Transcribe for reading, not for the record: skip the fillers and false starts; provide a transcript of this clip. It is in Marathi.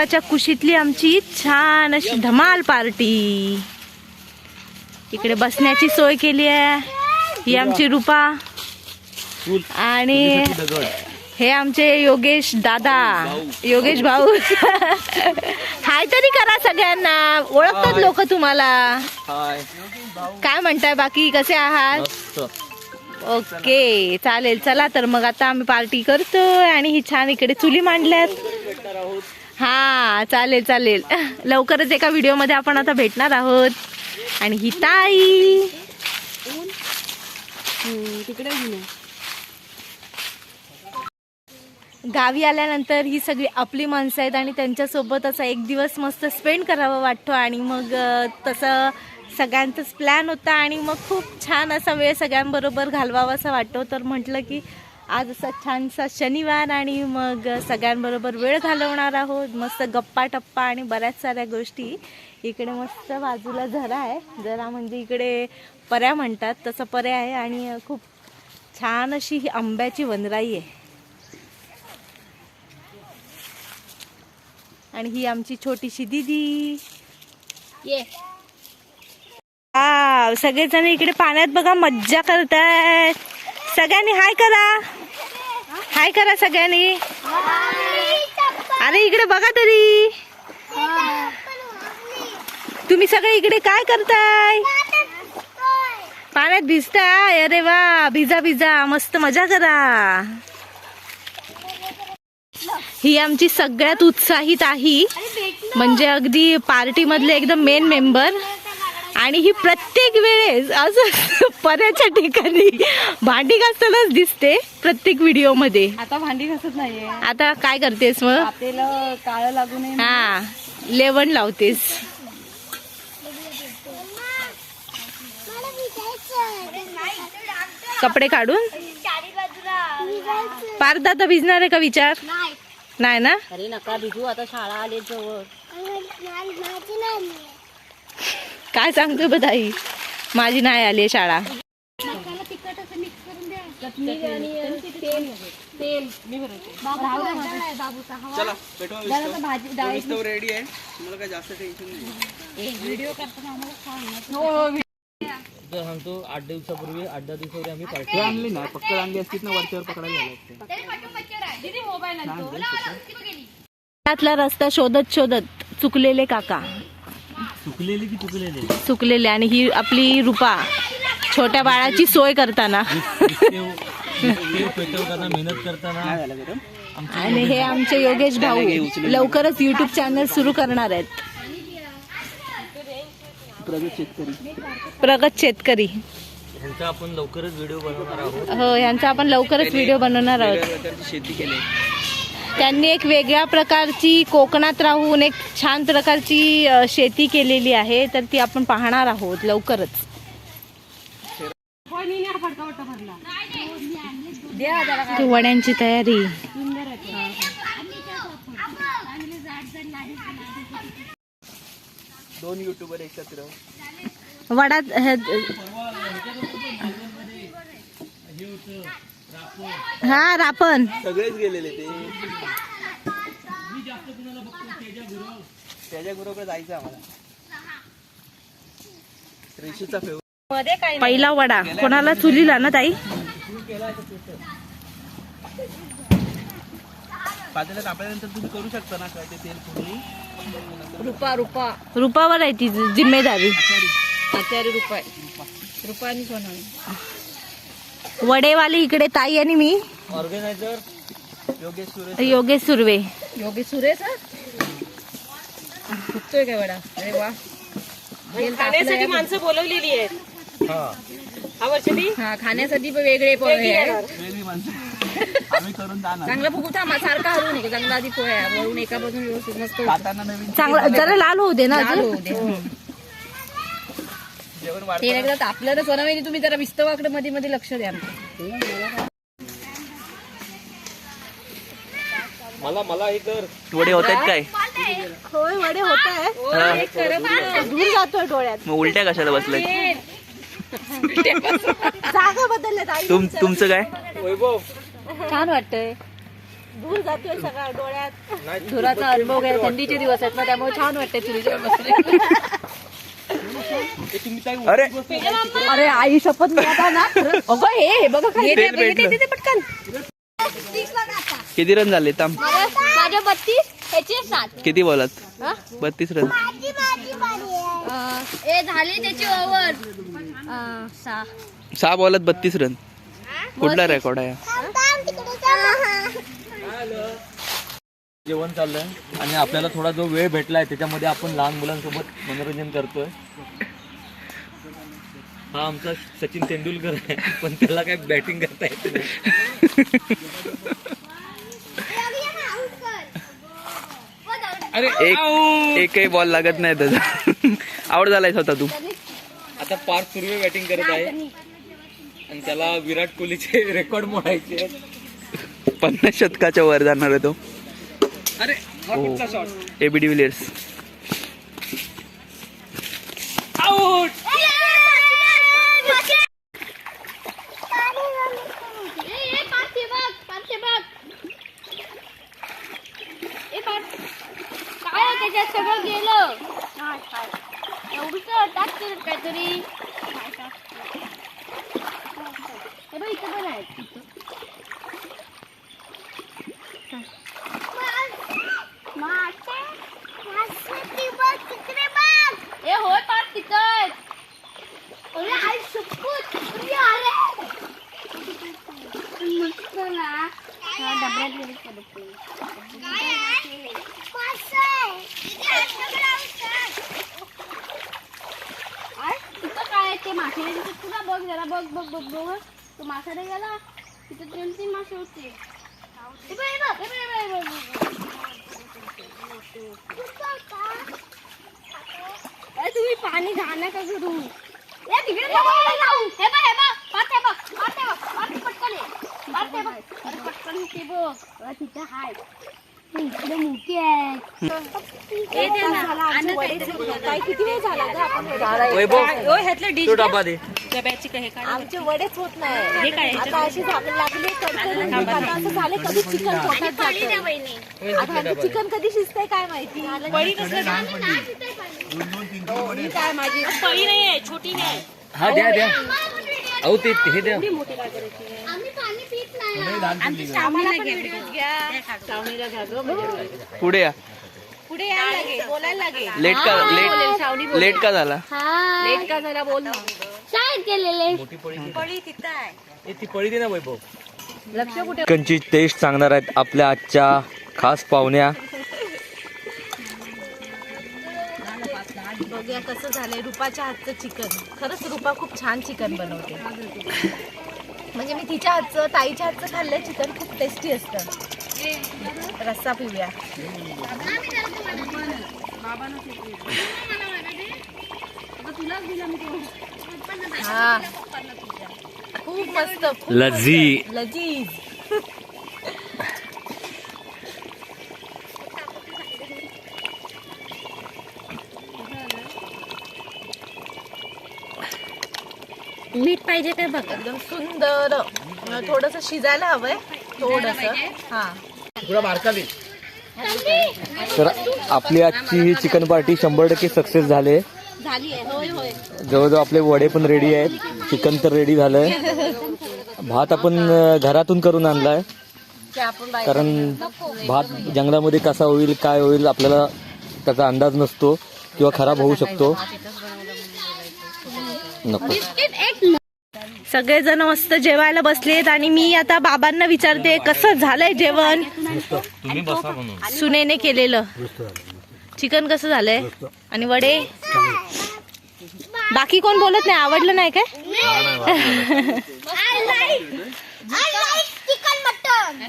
देवाच्या कुशीतली आमची छान अशी धमाल पार्टी। इकडे बसण्याची सोय केली आहे। ही आमची रूपा आणि हे आमचे योगेश दादा, योगेश भाऊ। हाय तरी करा सगळ्यांना, ओळखतात लोक तुम्हाला। काय म्हणताय बाकी, कसे आहात? ओके चालेल, चला तर मग आता आम्ही पार्टी करतोय आणि ही छान इकडे चुली मांडल्यात। हा चालेल चालेल, लवकरच एका व्हिडिओ मध्ये आपण आता भेटणार आहोत। आणि ही ताई तिकडे गावी आल्यानंतर ही सगळी आपली माणसं आहेत आणि त्यांच्यासोबत असा एक दिवस मस्त स्पेंड करावा वाटतो। आणि मग तसं सगळ्यांचाच प्लॅन होता आणि मग खूप छान असा वेळ सगळ्यांबरोबर घालवावा असा वाटतो। तर म्हटलं की आज असा छानसा शनिवार आणि मग सगळ्यांबरोबर वेळ घालवणार आहोत। मस्त गप्पा टप्पा आणि बऱ्याच साऱ्या गोष्टी। इकडे मस्त बाजूला झरा आहे, झरा म्हणजे इकडे पर्या म्हणतात तसं पर्या आहे। आणि खूप छान अशी ही आंब्याची वनराई आहे। आणि ही आमची छोटीशी दीदी। सगळेजण इकडे पाण्यात बघा मज्जा करतायत। सगळ्यांनी हाय करा, हाय करा सगळ्यांनी। अरे इकडे बघा तरी, तुम्ही सगळे इकडे काय करताय? पाण्यात भिजताय? अरे वा, भिजा भिजा, मस्त मजा करा। ही आमची सगळ्यात उत्साहित आहे, म्हणजे अगदी पार्टी मधले एकदम मेन मेंबर। आणि ही प्रत्येक वेळेस असं पर्याच्या ठिकाणी भांडी घासतानाच दिसते प्रत्येक व्हिडिओ मध्ये। आता भांडी घासत नाहीये, आता काय करतेस मग? आपल्याला काळं लागू नये। हा, लेवण लावतेस। कपडे काढून पार्थ आता भिजणार आहे का विचार? नाही ना? अरे नका भिजू, आता शाळा आले जवळ। काय सांगतो बधाई, माझी नाही आली शाळा। रेडी आहे, तुम्हाला काय जास्त टेन्शन नाही। व्हिडिओ करताना सांगतो 8 दिवसापूर्वी 8-10 दिवसापूर्वी आम्ही पार्टी आणली ना, फक्त आणली असतीत ना वरच्यावर पकडायला लागते। त्यातला रस्ता शोधत शोधत चुकलेले काका, चुकलेले। आणि ही आपली रूपा छोट्या बाळाची सोय करताना मेहनत करताना। आणि हे आमचे योगेश भाऊ लवकरच YouTube चॅनल सुरू करणार आहेत, प्रगत शेतकरी। ह्यांचा आपण लवकरच व्हिडिओ बनवणार आहोत। हो, ह्यांचा आपण लवकरच व्हिडिओ बनवणार आहोत। शेती केली त्यांनी एक वेगळ्या प्रकारची, कोकणात राहून एक छान प्रकारची शेती केलेली आहे, तर ती आपण पाहणार आहोत लवकरच। वड्यांची तयारी। दोन युट्यूबर एकत्र वडा हा रापण सगळेच गेलेले ते। त्याच्या बरोबर जायचं आम्हाला। रेशीचा फेवरेट पहिला वडा कोणाला चुलीला ना ताई? पातेल्यात आपल्यानंतर तुम्ही करू शकता ना, काय ते तेल पूर्ण। रूपा रूपा रूपावर आहे ती जिम्मेदारी। आचार्य रूपा, रूपानी बनवली। वडेवाली इकडे ताई आणि मी, ऑर्गनायझर योगेश सुर्वे। योगेश सुरेश फुटतोय काय वडा? अरे वा, खाण्यासाठी माणसं बोलवलेली आहेत। हा, खाण्यासाठी वेगळे पोहे आहे, वेगळी माणसं आम्ही करून जाणार। चांगला फुगू थांबा, सारखा हलवू नये, चांगला आधी पोहे आहे वरून एका बाजून व्यवस्थित मस्त खाताना नवीन चांगला जरा लाल होऊ दे ना होऊ दे। जेवण ते एकदा आपलं तर सोनावेनी, तुम्ही जरा विस्तवाकडे मध्ये मध्ये लक्ष द्या। मला हे कर। वडे होत आहेत काय? होय, वडे होत आहे। दूर जातोय डोळ्यात। मग उलट्या कशाला बसलाय? जागा बदलल्या ताई। तुमचं काय? वैभव छान वाटतंय। धूर जातोय सगळा डोळ्यात. धुराचा अनुभव घ्या. थंडीचे दिवस आहेत ना, त्यामुळे छान वाटते चुलीच्या बसले. अरे आई शपथ मी आता ना अगं हे बघा खाली. तेल भेटलं. पटकन. किती रन झाले ताम? माझ्या 32 ह्याचे 7. किती बॉलात? 32 रन. ए झाले त्याची ओव्हर 6 बॉलात 32 रन. कुठला रेकॉर्ड आहे? जेवण चाललंय आणि आपल्याला थोडा जो वेळ भेटलाय त्याच्यामध्ये आपण लहान मुलांसोबत मनोरंजन करतोय. हा आमचा सचिन तेंडुलकर आहे, पण त्याला काय बॅटिंग करता येत नाही. एकही बॉल लागत नाही त्याचा. आउट झालाय स्वतः तू. आता पार्थ सुर्वे बॅटिंग करत आहे आणि त्याला विराट कोहलीचे रेकॉर्ड मोडायचे. 50 शतकाच्या वर जाणार आहे तो. अरे एबी डिव्हिलियर्स आउट. काय त्याच्यात सगळं गेलं. एवढं टाक केलं काहीतरी. हे बघ इथं पण आहे. ए होय पार तिथं. काय ते मासे तुला बघ जरा बघ बघ बघ बघ. तू माशाला गेला तिथे 3-3 मासे होते. तुम्ही पाणी घाणं का करू. तिकडे तिथे हाय इकडे मोठी आहे. किती वेळ झाला ग आपण डबा दे. आमचे वडेच होत नाही. आता अशी झाकण लागली आता असं झालं कधी चिकन पोटात जातं. आता चिकन कधी शिजतंय काय माहिती. काय माझी पळी नाहीये छोटी नाही. हा द्या द्या. अहो ते हे द्या. आम्ही पाणी पित नाही. पुढे या. पुढे यायला लागे बोलायला लागे. लेट का झाला? लेट का झाला बोल ना. शाळेत गेलेले. पळी तिथं आहे. ती पळी दे ना वैभव. लक्ष कुठे. चिकनची टेस्ट सांगणार आहेत आपल्या आजच्या खास पाहुण्या. बघूया कसं झालंय रुपाच्या हातचं चिकन. खरंच रुपा खूप छान चिकन बनवते. म्हणजे मी तिच्या हातचं ताईच्या हातचं खाल्लंय चिकन. खूप टेस्टी असतं. रस्सा पिऊया. हा खूप मस्त. लजीज. मीठ पाहिजे काय बघ. एकदम सुंदर. थोडस शिजायला हवंय थोडस. हा तर आपली आजची ही चिकन पार्टी 100% सक्सेस झाले. झाली आहे. होय होय. जवळजवळ आपले वडे पण रेडी आहेत. चिकन तर रेडी झालंय. भात आपण घरातून करून आणलाय. कारण भात जंगलामध्ये कसा होईल काय होईल आपल्याला त्याचा अंदाज नसतो किंवा खराब होऊ शकतो. नको. सगळेजण मस्त जेवायला बसलेत आणि मी आता बाबांना विचारते कसं झालंय जेवण. सुनेने केलेलं चिकन कसं झालंय आणि वडे. बाकी कोण बोलत नाही. आवडलं नाही काय? Chicken mutton.